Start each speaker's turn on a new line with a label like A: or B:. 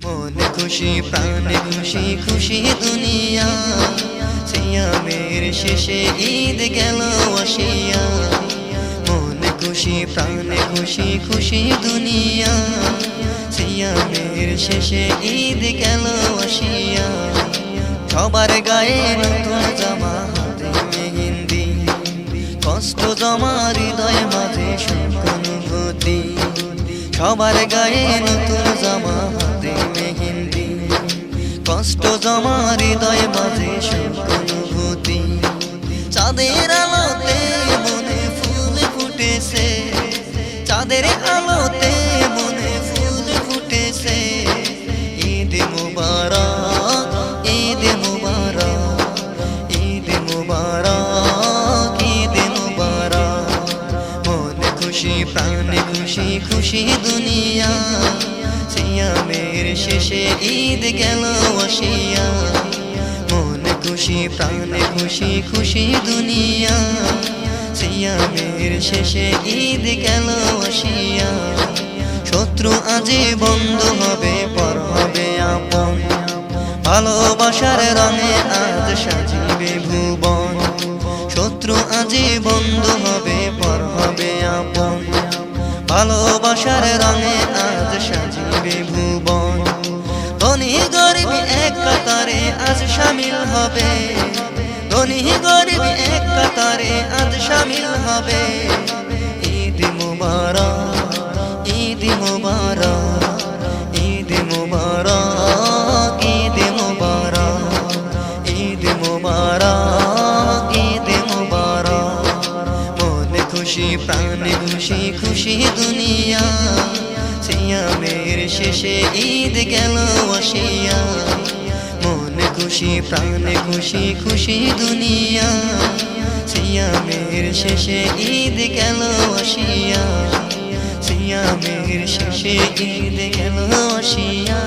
A: মনে খুশি প্রাণে খুশি খুশি দুনিয়া, সিয়ামের শেষে ঈদ গেল আসিয়া। মনে খুশি প্রাণে খুশি খুশি দুনিয়া, সিয়ামের শেষে ঈদ গেল আসিয়া। সবার গায়ে নতুন জামা, হাতে মেহেন্দি, কষ্ট জমা হৃদয় মাঝে সুখ অনুভূতি। সবার গায়ে নতুন জামা, হাতে মেহেন্দি, কষ্ট জমা হৃদয় মাঝে সুখ অনুভূতি। চাঁদের আলোতে মনে ফুল ফুটেছে, চাঁদের আলোতে মনে ফুল ফুটেছে। ঈদ মুবারক, ঈদ মুবারক, ঈদ মুবারক, ঈদ মুবারক। মনে খুশি প্রাণে খুশি খুশি দুনিয়া, সিয়ামের শেষে ঈদ গেল আসিয়া। মনে খুশি প্রাণে খুশি খুশি দুনিয়া, সিয়ামের শেষে ঈদ গেল আসিয়া। শত্রু আজি বন্ধু হবে, পর হবে আপন, ভালোবাসার রঙে আজ সাজিবে ভুবন। শত্রু আজি বন্ধু হবে, পর হবে আপন, ভালোবাসার রঙে আজ সাজিবে ভুবন। ধনী গরিব এক কাতারে আজ শামিল হবে, ধনী গরিব এক কাতারে আজ শামিল হবে। ঈদ মুবারক, ঈদ মুবারক, ঈদ মুবারক, ঈদ মুবারক, ঈদ মুবারক, ঈদ মুবারক। মনে খুশি প্রাণে খুশি খুশি দুনিয়া, সিয়ামের শেষে ঈদ গেল আসিয়া। মনে খুশি প্রাণে খুশি খুশি দুনিয়া, সিয়ামের শেষে ঈদ গেল আসিয়া। সিয়ামের শেষে ঈদ গেল আসিয়া।